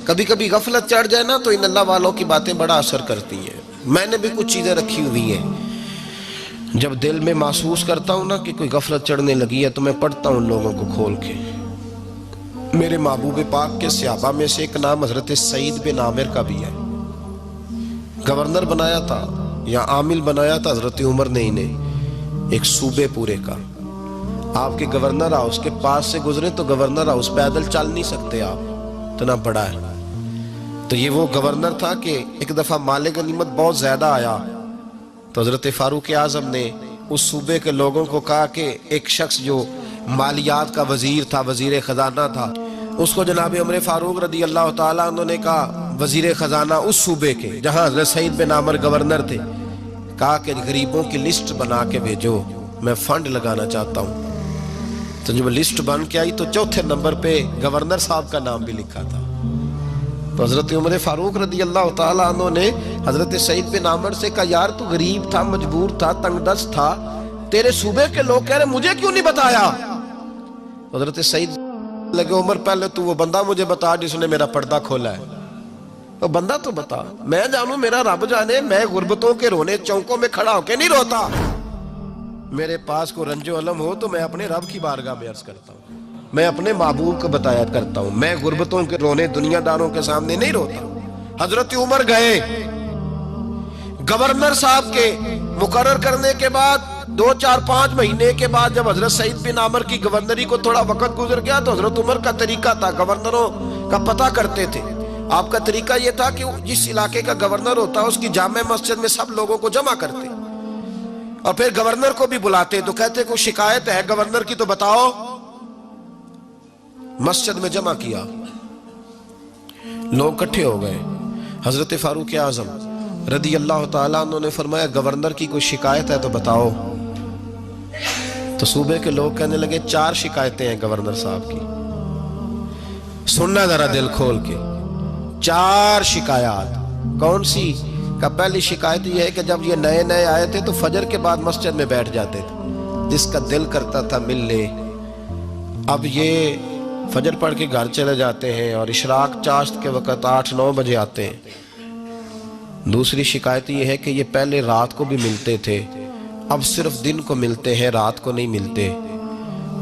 کبھی کبھی غفلت چڑھ جائے نا تو ان اللہ والوں کی باتیں بڑا اثر کرتی ہیں. میں نے بھی کچھ چیزیں رکھی ہوئی ہیں، جب دل میں محسوس کرتا ہوں نا کہ کوئی غفلت چڑھنے لگی ہے تو میں پڑھتا ہوں لوگوں کو کھول کے. میرے محبوب پاک کے صحابہ میں سے ایک نام حضرت سعید بن عامر کا بھی ہے. گورنر بنایا تھا یا عامل بنایا تھا حضرت عمر نے انہیں، ایک صوبے پورے کا. آپ کے گورنر ہاؤس کے پاس سے گزرے تو گورنر ہاؤس پیدل چل نہیں سکتے آپ، اتنا بڑا ہے. تو یہ وہ گورنر تھا کہ ایک دفعہ مال غنیمت بہت زیادہ آیا تو حضرت فاروق اعظم نے اس صوبے کے لوگوں کو کہا کہ ایک شخص جو مالیات کا وزیر تھا، وزیر خزانہ تھا، اس کو جناب عمر فاروق رضی اللہ تعالیٰ عنہ نے کہا، وزیر خزانہ اس صوبے کے جہاں حضرت سعید بن عامر گورنر تھے، کہا کہ غریبوں کی لسٹ بنا کے بھیجو، میں فنڈ لگانا چاہتا ہوں. تو جب لسٹ بن کے آئی تو چوتھے نمبر پہ گورنر صاحب کا نام بھی لکھا تھا. تو حضرت عمر فاروق رضی اللہ تعالیٰ عنہ نے حضرت سعید بن عامر سے کہا، یار تو غریب تھا، مجبور تھا، تنگ دست تھا، تیرے صوبے کے لوگ کہہ رہے مجھے کیوں نہیں بتایا؟ حضرت سعید لگے، عمر پہلے تو وہ بندہ مجھے بتا جس نے میرا پردہ کھولا ہے. تو بندہ تو بتا، میں جانوں، میرا رب جانے، میں غربتوں کے رونے چونکوں میں کھڑا ہو کے نہیں روتا. میرے پاس کو رنج و علم ہو تو میں اپنے رب کی بارگاہ میں عرض کرتا ہوں، میں اپنے محبوب کو بتایا کرتا ہوں، میں غربتوں کے رونے دنیا داروں کے سامنے نہیں روتا. حضرت عمر گئے، گورنر صاحب کے مقرر کرنے کے بعد 2-4-5 مہینے کے بعد جب حضرت سعید بن عامر کی گورنری کو تھوڑا وقت گزر گیا تو حضرت عمر کا طریقہ تھا، گورنروں کا پتہ کرتے تھے. آپ کا طریقہ یہ تھا کہ جس علاقے کا گورنر ہوتا اس کی جامع مسجد میں سب لوگوں کو جمع کرتے اور پھر گورنر کو بھی بلاتے. تو کہتے کوئی شکایت ہے گورنر کی تو بتاؤ. مسجد میں جمع کیا، لوگ اکٹھے ہو گئے. حضرت فاروق اعظم رضی اللہ تعالیٰ عنہ نے فرمایا، گورنر کی کوئی شکایت ہے تو بتاؤ. تو صوبے کے لوگ کہنے لگے 4 شکایتیں ہیں گورنر صاحب کی. سننا ذرا دل کھول کے، 4 شکایات. کون سی؟ کہ پہلی شکایت یہ ہے کہ جب یہ نئے نئے آئے تھے تو فجر کے بعد مسجد میں بیٹھ جاتے تھے، جس کا دل کرتا تھا مل لے. اب یہ فجر پڑھ کے گھر چلے جاتے ہیں اور اشراق چاشت کے وقت 8-9 بجے آتے ہیں. دوسری شکایت یہ ہے کہ یہ پہلے رات کو بھی ملتے تھے، اب صرف دن کو ملتے ہیں، رات کو نہیں ملتے.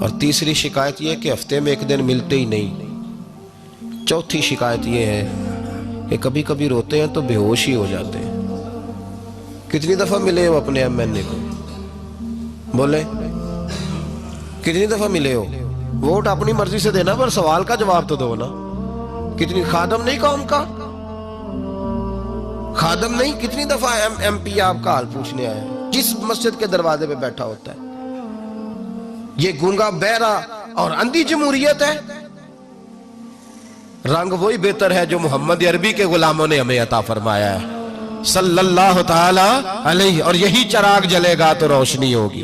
اور تیسری شکایت یہ ہے کہ ہفتے میں ایک دن ملتے ہی نہیں. چوتھی شکایت یہ ہے کہ کبھی کبھی روتے ہیں تو بے ہوش ہی ہو جاتے ہیں. کتنی دفعہ ملے ہو اپنے ایم این اے کو؟ بولے کتنی دفعہ ملے ہو؟ ووٹ اپنی مرضی سے دینا پر سوال کا جواب تو دو نا. کتنی خادم نہیں قوم کا؟ خادم نہیں، کتنی دفعہ ایم پی آپ کا حال پوچھنے آیا جس مسجد کے دروازے پہ بیٹھا ہوتا ہے؟ یہ گونگا بہرا اور اندھی جمہوریت ہے؟ رنگ وہی بہتر ہے جو محمد عربی کے غلاموں نے ہمیں عطا فرمایا ہے صلی اللہ تعالی علیہ، اور یہی چراغ جلے گا تو روشنی ہوگی.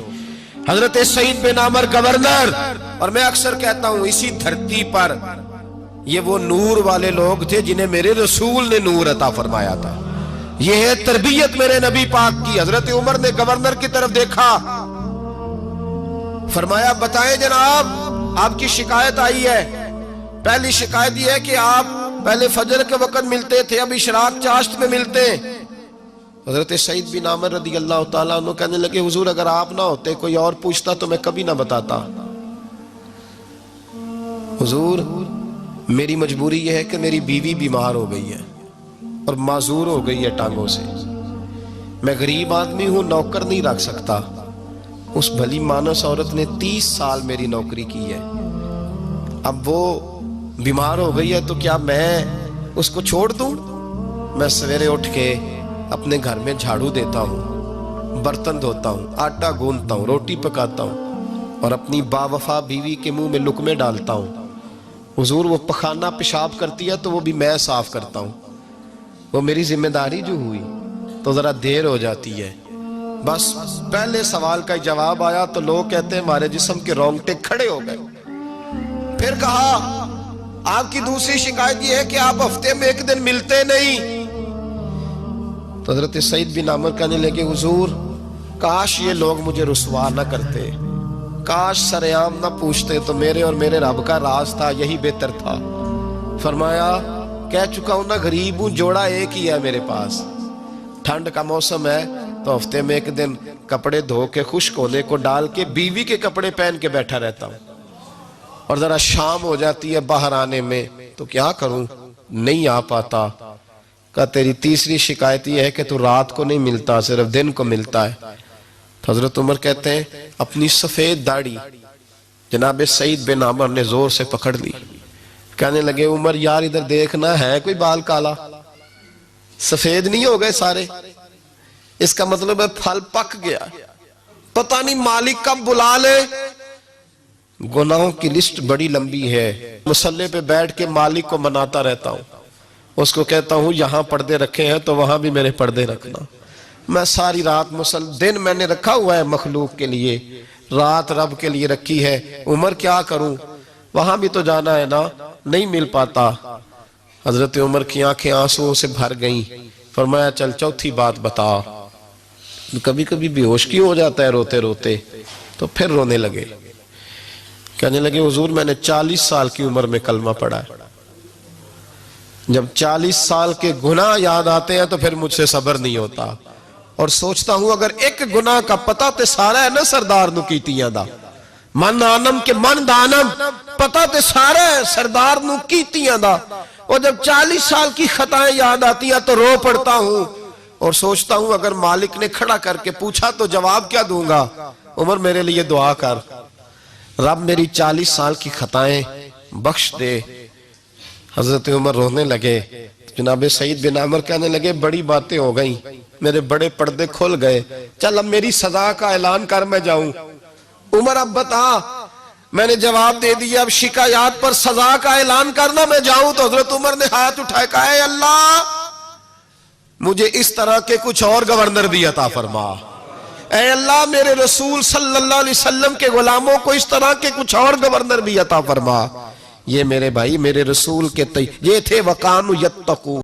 حضرت سعید بن عامر گورنر، اور میں اکثر کہتا ہوں اسی دھرتی پر یہ وہ نور والے لوگ تھے جنہیں میرے رسول نے نور عطا فرمایا تھا. یہ ہے تربیت میرے نبی پاک کی. حضرت عمر نے گورنر کی طرف دیکھا، فرمایا بتائیں جناب آپ کی شکایت آئی ہے. پہلی شکایت یہ ہے کہ آپ پہلے فجر کے وقت ملتے تھے، اب اشراق چاشت میں ملتے. حضرت سعید بن عامر رضی اللہ تعالیٰ عنہ کہنے لگے، حضور اگر آپ نہ ہوتے کوئی اور پوچھتا تو میں کبھی نہ بتاتا. حضور میری مجبوری یہ ہے کہ میری بیوی بیمار ہو گئی ہے اور معذور ہو گئی ہے ٹانگوں سے. میں غریب آدمی ہوں، نوکر نہیں رکھ سکتا. اس بھلی مانس عورت نے 30 سال میری نوکری کی ہے، اب وہ بیمار ہو گئی ہے تو کیا میں اس کو چھوڑ دوں؟ میں سویرے اٹھ کے اپنے گھر میں جھاڑو دیتا ہوں، برتن دھوتا ہوں، آٹا گوندتا ہوں، روٹی پکاتا ہوں اور اپنی باوفا بیوی کے منہ میں لقمے ڈالتا ہوں. حضور وہ پخانہ پیشاب کرتی ہے تو وہ بھی میں صاف کرتا ہوں. وہ میری ذمہ داری جو ہوئی تو ذرا دیر ہو جاتی ہے. بس پہلے سوال کا جواب آیا تو لوگ کہتے ہیں ہمارے جسم کے رونگٹے کھڑے ہو گئے. پھر کہا آپ کی دوسری شکایت یہ ہے کہ آپ ہفتے میں ایک دن ملتے نہیں. تو حضرت سعید بن عامر کہنے لگے، حضور کاش یہ لوگ مجھے رسوا نہ کرتے، کاش سریعام نہ پوچھتے تو میرے اور میرے رب کا راز تھا، یہی بہتر تھا. فرمایا کہہ چکا ہوں نا غریب ہوں, جوڑا ایک ہی ہے میرے پاس. ٹھنڈ کا موسم ہے تو ہفتے میں ایک دن کپڑے دھو کے خشک ہونے کو ڈال کے بیوی کے کپڑے پہن کے بیٹھا رہتا ہوں, اور ذرا شام ہو جاتی ہے باہر آنے میں تو کیا کروں, نہیں آ پاتا. کہا تیری تیسری شکایت یہ ہے کہ تو رات کو نہیں ملتا, صرف دن کو ملتا ہے. تو حضرت عمر کہتے ہیں اپنی سفید داڑھی جناب سعید بن عمر نے زور سے پکڑ لی. کہنے لگے عمر یار ادھر دیکھنا ہے کوئی بال کالا, سفید نہیں ہو گئے سارے, اس کا مطلب ہے پھل پک گیا, پتہ نہیں مالک کب بلا لے. گناہوں کی لسٹ بڑی لمبی ہے. مصلی پہ بیٹھ کے مالک کو مناتا رہتا ہوں, اس کو کہتا ہوں یہاں پردے رکھے ہیں تو وہاں بھی میرے پردے رکھنا. میں ساری رات دن میں نے رکھا ہوا ہے مخلوق کے لیے, رات رب کے لیے رکھی ہے. عمر کیا کروں, وہاں بھی تو جانا ہے نا, نہیں مل پاتا. حضرت عمر کی آنکھیں آنسوں سے بھر گئیں. فرمایا چل چوتھی بات بتا. کبھی کبھی بے ہوش کیوں ہو جاتا ہے روتے روتے, تو پھر رونے لگے. کہنے لگے حضور میں نے 40 سال کی عمر میں کلمہ پڑھا ہے, جب 40 سال کے گناہ یاد آتے ہیں تو پھر مجھ سے صبر نہیں ہوتا, اور سوچتا ہوں اگر ایک گناہ کا پتہ تے سارا ہے نا سردار نو کیتیاں دا, من آنم کے من دانم, پتہ تے سارا ہے سردار نو کیتیاں دا, اور جب 40 سال کی خطائیں یاد آتی ہیں تو رو پڑتا ہوں, اور سوچتا ہوں اگر مالک نے کھڑا کر کے پوچھا تو جواب کیا دوں گا. عمر میرے لیے دعا کر, رب میری 40 سال کی خطائیں بخش دے. حضرت عمر رونے لگے. جناب سعید بن عمر کہنے لگے بڑی باتیں ہو گئیں, میرے بڑے پردے کھل گئے, چل اب میری سزا کا اعلان کر میں جاؤں. عمر اب بتا, میں نے جواب دے دیا, اب شکایات پر سزا کا اعلان کرنا میں جاؤں. تو حضرت عمر نے ہاتھ اٹھائے کہا اے اللہ مجھے اس طرح کے کچھ اور گورنر بھی عطا فرما. اے اللہ میرے رسول صلی اللہ علیہ وسلم کے غلاموں کو اس طرح کے کچھ اور گورنر بھی عطا فرما. یہ میرے بھائی میرے رسول کے یہ تھے وَقَانُوا يَتَّقُونَ.